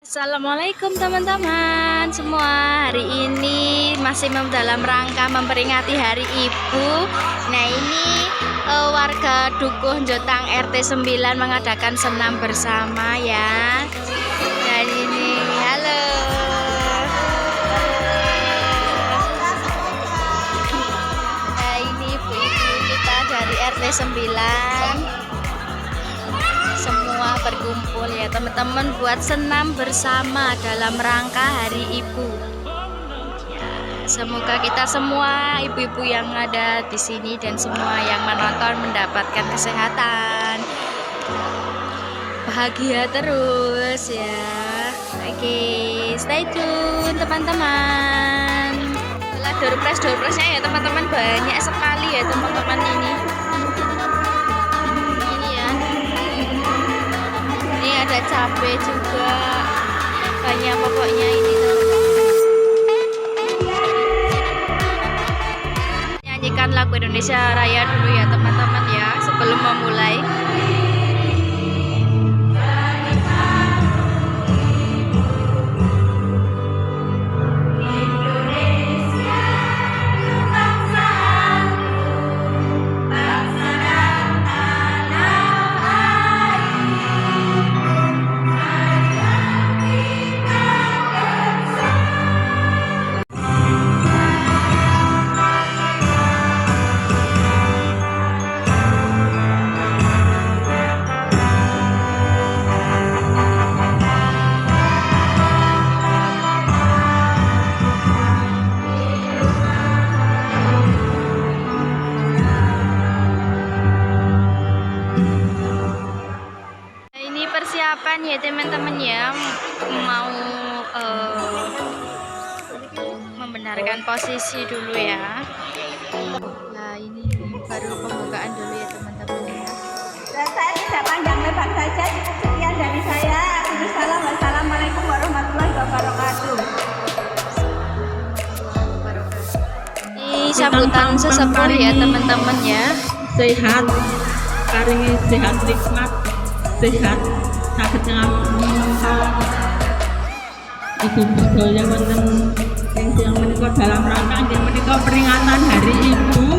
Assalamualaikum teman-teman semua. Hari ini masih dalam rangka memperingati Hari Ibu. Nah ini warga Dukuh Jotang RT 9 mengadakan senam bersama ya. Dan ini halo. Nah ini ibu-ibu kita dari RT 9 semua berkumpul ya teman-teman buat senam bersama dalam rangka Hari Ibu ya, semoga kita semua ibu-ibu yang ada di sini dan semua yang menonton mendapatkan kesehatan, bahagia terus ya. Oke, stay tune teman-teman. Setelah door-prize-nya ya teman-teman, banyak sekali ya teman-teman ini. Ada cabai juga, banyak pokoknya ini nyanyikan lagu Indonesia Raya dulu ya teman-teman ya sebelum memulai. Persiapan ya teman-teman ya, mau membenarkan posisi dulu ya. Nah ini baru pembukaan dulu ya teman-teman ya. Dan saya tidak panjang lebar saja, cukup sekian dari saya. Wassalamualaikum warahmatullahi wabarakatuh. Ini sambutan sesepuh ya teman-teman ya. Sehat, karingi sehat nikmat, sehat sakit Ibu Budaya wonten yang menikah dalam rangka yang menikah peringatan Hari Ibu.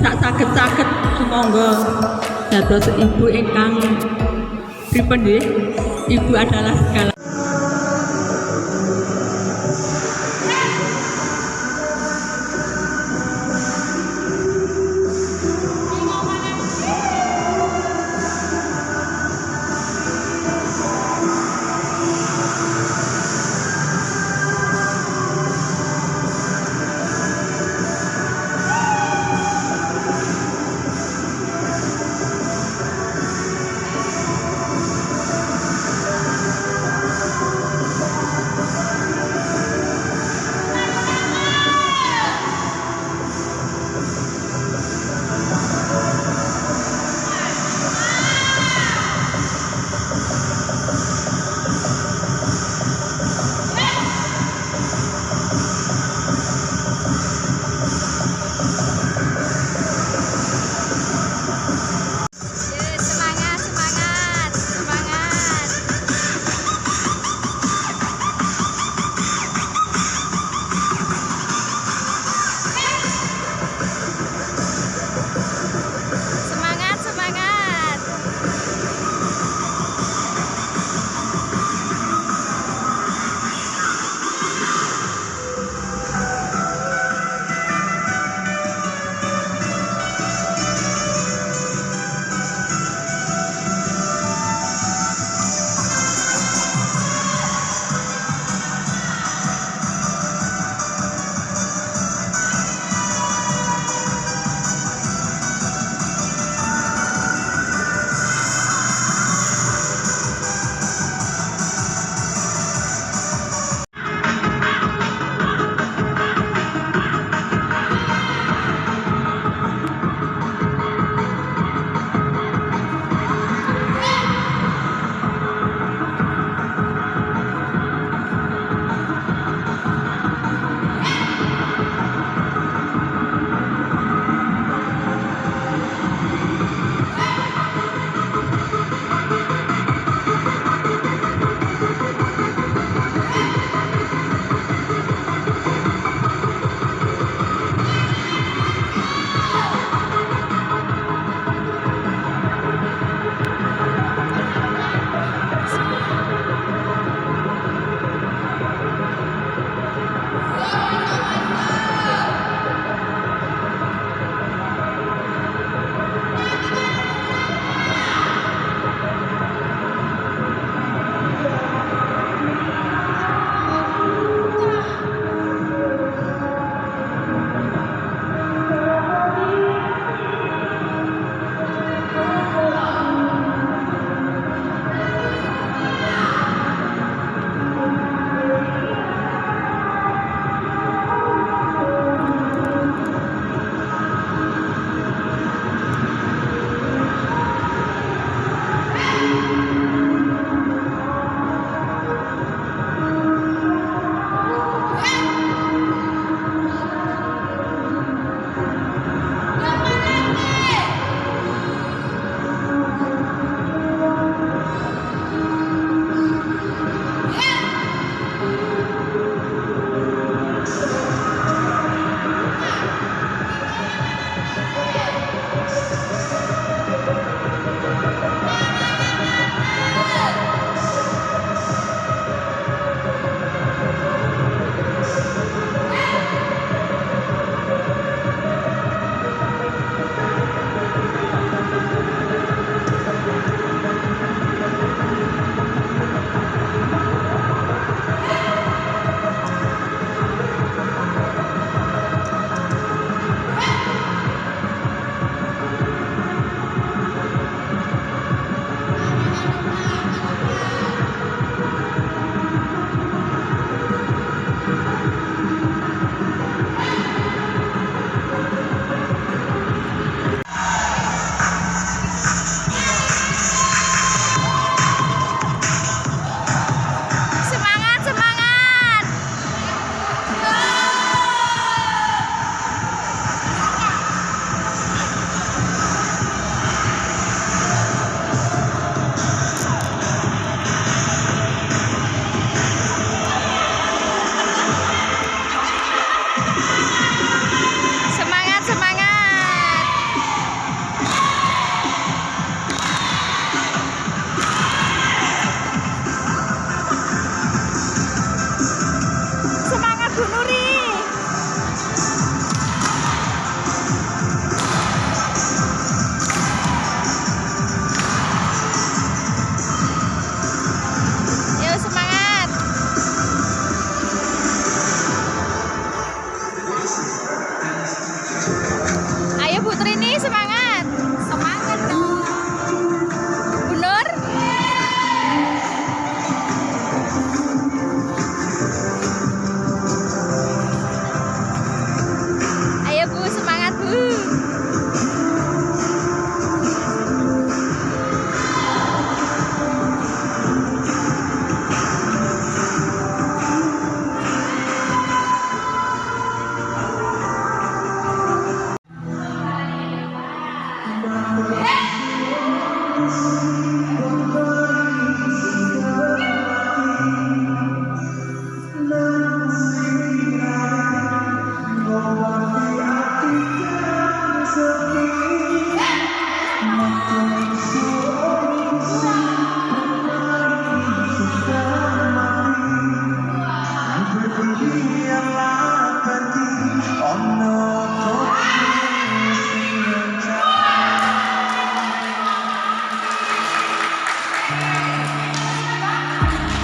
Sak saged-saged sumangga dados ibu ingkang pripun nggih? Ibu adalah segala.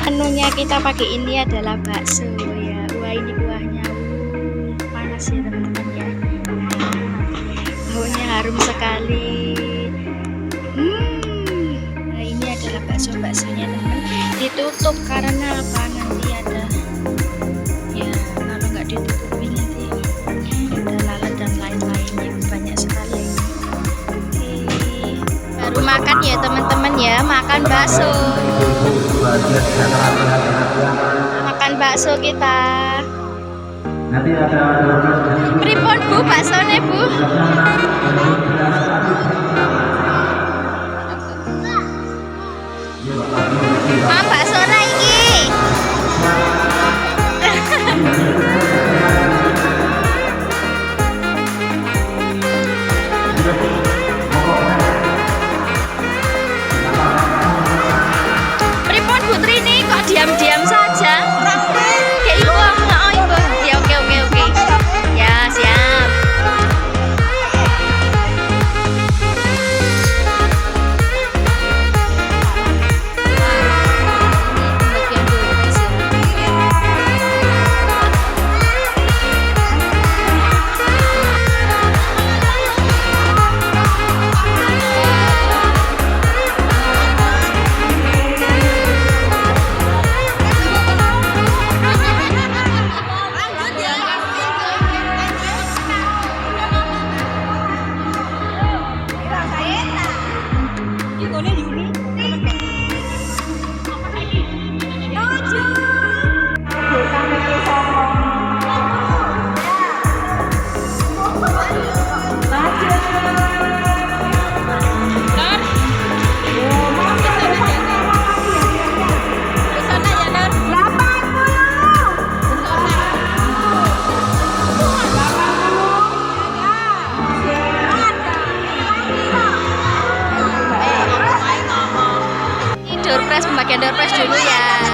Menunya kita pakai ini adalah bakso ya. Wah ini kuahnya panas ya teman-teman ya. Baunya harum sekali. Nah ini adalah baksonya teman. Ditutup karena apa? Nanti ada ya kalau nggak ditutupin nanti ada lalat dan lain-lainnya banyak sekali. Oke. Baru makan ya teman-teman ya, makan bakso. Makan bakso kita. Pripun Bu baksone Bu? Mam bakso ra iki. Pripun Bu Trini kok diam-diam saja? Kayak ibu oh ibu. Ya oke. Ya siap. Bagian dompet ya. Pembagian door prize dulu ya.